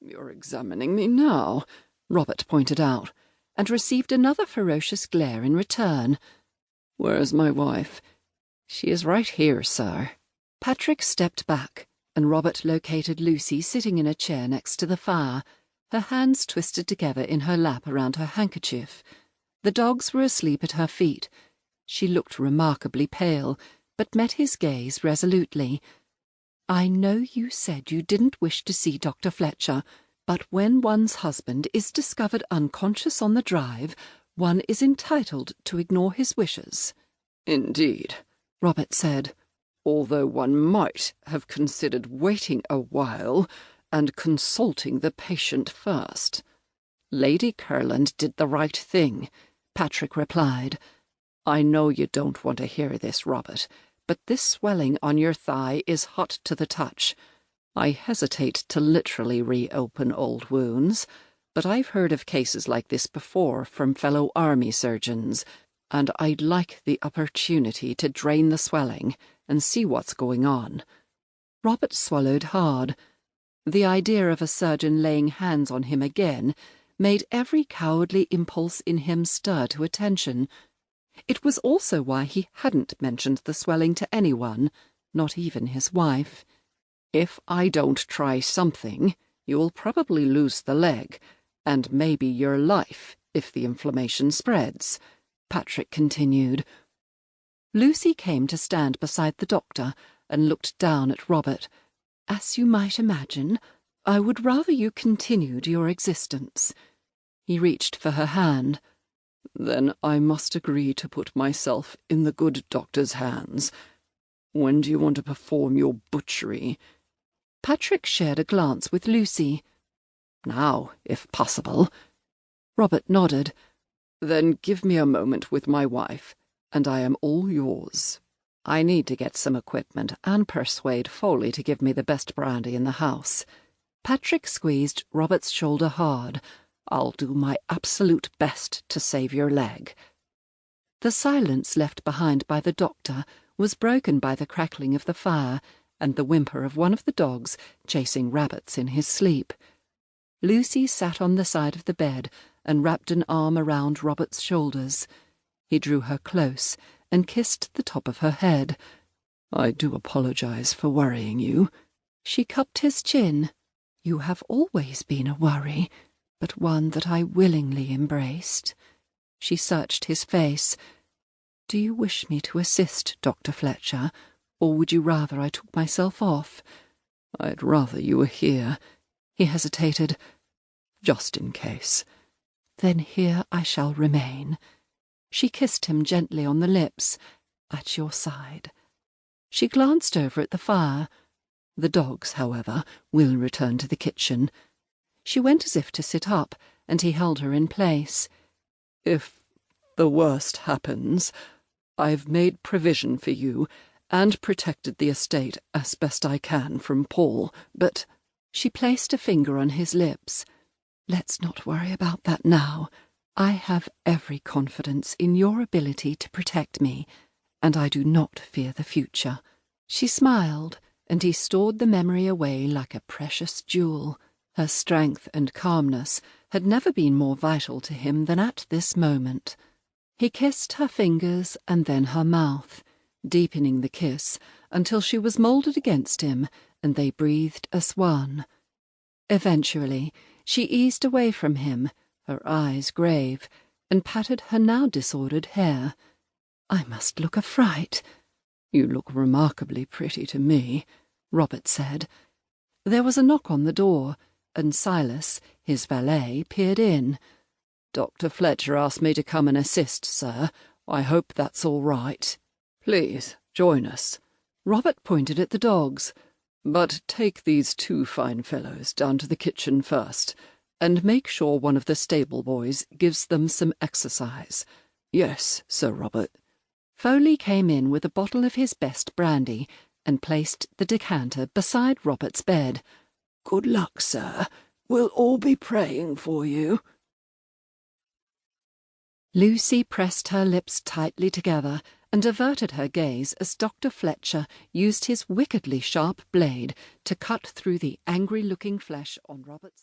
"You're examining me now," Robert pointed out, and received another ferocious glare in return. "Where's my wife?" "She is right here, sir." Patrick stepped back, and Robert located Lucy sitting in a chair next to the fire, her hands twisted together in her lap around her handkerchief. The dogs were asleep at her feet. She looked remarkably pale, but met his gaze resolutely. "I know you said you didn't wish to see Dr. Fletcher, but when one's husband is discovered unconscious on the drive, one is entitled to ignore his wishes." "Indeed," Robert said, "although one might have considered waiting a while and consulting the patient first." "Lady Kurland did the right thing," Patrick replied. "I know you don't want to hear this, Robert, but this swelling on your thigh is hot to the touch. I hesitate to literally reopen old wounds, but I've heard of cases like this before from fellow army surgeons, and I'd like the opportunity to drain the swelling and see what's going on." Robert swallowed hard. The idea of a surgeon laying hands on him again made every cowardly impulse in him stir to attention. It was also why he hadn't mentioned the swelling to anyone, not even his wife. "If I don't try something, you'll probably lose the leg, and maybe your life if the inflammation spreads," Patrick continued. Lucy came to stand beside the doctor and looked down at Robert. "As you might imagine, I would rather you continued your existence." He reached for her hand. "Then I must agree to put myself in the good doctor's hands. When do you want to perform your butchery?" Patrick shared a glance with Lucy. "Now, if possible." Robert nodded. "Then give me a moment with my wife, and I am all yours. I need to get some equipment and persuade Foley to give me the best brandy in the house." Patrick squeezed Robert's shoulder hard. "I'll do my absolute best to save your leg." The silence left behind by the doctor was broken by the crackling of the fire and the whimper of one of the dogs chasing rabbits in his sleep. Lucy sat on the side of the bed and wrapped an arm around Robert's shoulders. He drew her close and kissed the top of her head. "I do apologize for worrying you." She cupped his chin. "You have always been a worry, but one that I willingly embraced." She searched his face. "Do you wish me to assist Dr. Fletcher, or would you rather I took myself off?" "I'd rather you were here." He hesitated. "Just in case." "Then here I shall remain." She kissed him gently on the lips. "At your side." She glanced over at the fire. "The dogs, however, will return to the kitchen." She went as if to sit up, and he held her in place. "If the worst happens, I've made provision for you and protected the estate as best I can from Paul, but—" She placed a finger on his lips. "Let's not worry about that now. I have every confidence in your ability to protect me, and I do not fear the future." She smiled, and he stored the memory away like a precious jewel. Her strength and calmness had never been more vital to him than at this moment. He kissed her fingers and then her mouth, deepening the kiss until she was moulded against him and they breathed as one. Eventually, she eased away from him, her eyes grave, and patted her now disordered hair. "I must look a fright." "You look remarkably pretty to me," Robert said. There was a knock on the door, and Silas, his valet, peered in. "Dr. Fletcher asked me to come and assist, sir. I hope that's all right." "Please, join us." Robert pointed at the dogs. "But take these two fine fellows down to the kitchen first, and make sure one of the stable boys gives them some exercise." "Yes, Sir Robert." Foley came in with a bottle of his best brandy and placed the decanter beside Robert's bed. "Good luck, sir. We'll all be praying for you." Lucy pressed her lips tightly together and averted her gaze as Dr. Fletcher used his wickedly sharp blade to cut through the angry-looking flesh on Robert's